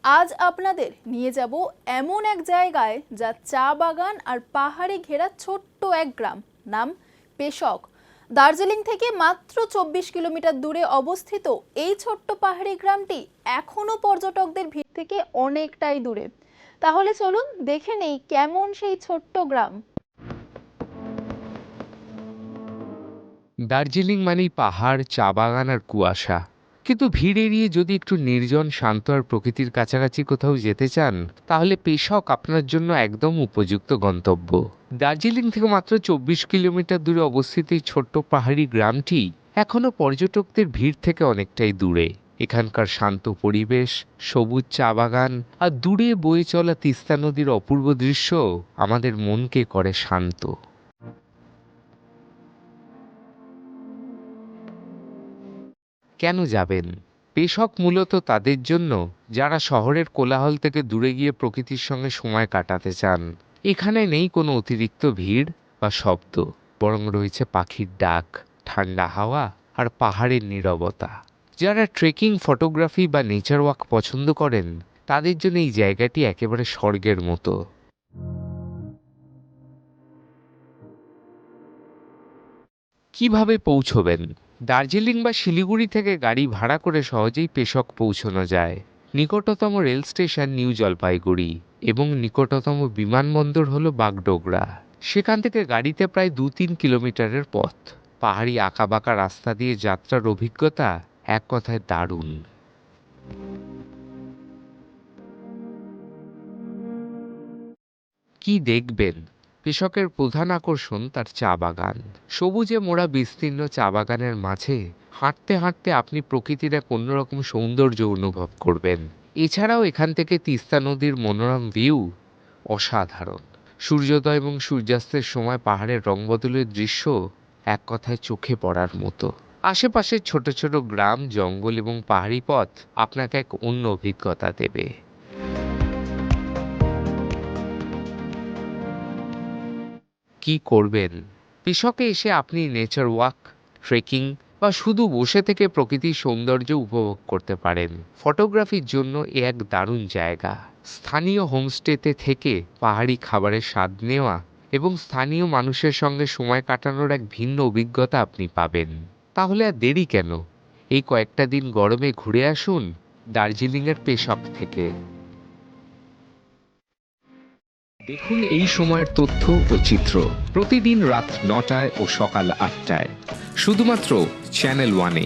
আজ আপনাদের নিয়ে যাব এমন এক জায়গায় যা চা বাগান আর পাহাড়ে ঘেরা ছোট্ট এক গ্রাম, নাম পেশক। দার্জিলিং থেকে মাত্র 24 কিলোমিটার দূরে অবস্থিত এই ছোট্ট পাহাড়ি গ্রামটি এখনো পর্যটকদের ভিড় থেকে অনেকটাই দূরে। তাহলে চলুন দেখে নেই কেমন সেই ছোট্ট গ্রাম। দার্জিলিং মানেই পাহাড়, চা বাগান আর কুয়াশা। কিন্তু ভিড় এড়িয়ে যদি একটু নির্জন, শান্ত আর প্রকৃতির কাছাকাছি কোথাও যেতে চান, তাহলে পেশক আপনার জন্য একদম উপযুক্ত গন্তব্য। দার্জিলিং থেকে মাত্র 24 কিলোমিটার দূরে অবস্থিত এই ছোট্ট পাহাড়ি গ্রামটি এখনও পর্যটকদের ভিড় থেকে অনেকটাই দূরে। এখানকার শান্ত পরিবেশ, সবুজ চা বাগান আর দূরে বয়ে চলা তিস্তা নদীর অপূর্ব দৃশ্য আমাদের মনকে করে শান্ত। কেন যাবেন? পেশক মূলত তাদের জন্য যারা শহরের কোলাহল থেকে দূরে গিয়ে প্রকৃতির সঙ্গে সময় কাটাতে চান। এখানে নেই কোনো অতিরিক্ত ভিড় বা শব্দ, বরং রয়েছে পাখির ডাক, ঠান্ডা হাওয়া আর পাহাড়ের নীরবতা। যারা ট্রেকিং, ফটোগ্রাফি বা নেচার ওয়াক পছন্দ করেন, তাদের জন্য এই জায়গাটি একেবারে স্বর্গের মতো। কিভাবে পৌঁছবেন? দার্জিলিং বা শিলিগুড়ি থেকে গাড়ি ভাড়া করে সহজেই পেশক পৌঁছানো যায়। নিকটতম রেল স্টেশন নিউ জলপাইগুড়ি এবং নিকটতম বিমানবন্দর হলো বাগডোগরা। সেখান থেকে গাড়িতে প্রায় 2-3 কিলোমিটারের পথ। পাহাড়ি আঁকাবাঁকা রাস্তা দিয়ে যাত্রার অভিজ্ঞতা এক কথায় দারুণ। কি দেখবেন? পেশকের প্রধান আকর্ষণ তার চা বাগান। সবুজে মোড়া বিস্তীর্ণ চা বাগানের মাঝে হাঁটতে হাঁটতে আপনি প্রকৃতির এক অন্যরকম সৌন্দর্য অনুভব করবেন। এছাড়াও এখান থেকে তিস্তা নদীর মনোরম ভিউ অসাধারণ। সূর্যোদয় এবং সূর্যাস্তের সময় পাহাড়ের রং বদলের দৃশ্য এক কথায় চোখে পড়ার মতো। আশেপাশের ছোট ছোট গ্রাম, জঙ্গল এবং পাহাড়ি পথ আপনাকে এক অন্য অভিজ্ঞতা দেবে। কি করবেন? পেশকে এসে আপনি নেচার ওয়াক, ট্রেকিং বা শুধু বসে থেকে প্রকৃতির সৌন্দর্য উপভোগ করতে পারেন। ফটোগ্রাফির জন্য এ এক দারুণ জায়গা। স্থানীয় হোমস্টেতে থেকে পাহাড়ি খাবারের স্বাদ নেওয়া এবং স্থানীয় মানুষের সঙ্গে সময় কাটানোর এক ভিন্ন অভিজ্ঞতা আপনি পাবেন। তাহলে আর দেরি কেন? এই কয়েকটা দিন গরমে ঘুরে আসুন দার্জিলিংয়ের পেশক থেকে। দেখুন এই সময়ের তথ্য ও চিত্র প্রতিদিন রাত 9টায় ও সকাল 8টায় শুধুমাত্র চ্যানেল ওয়ানে।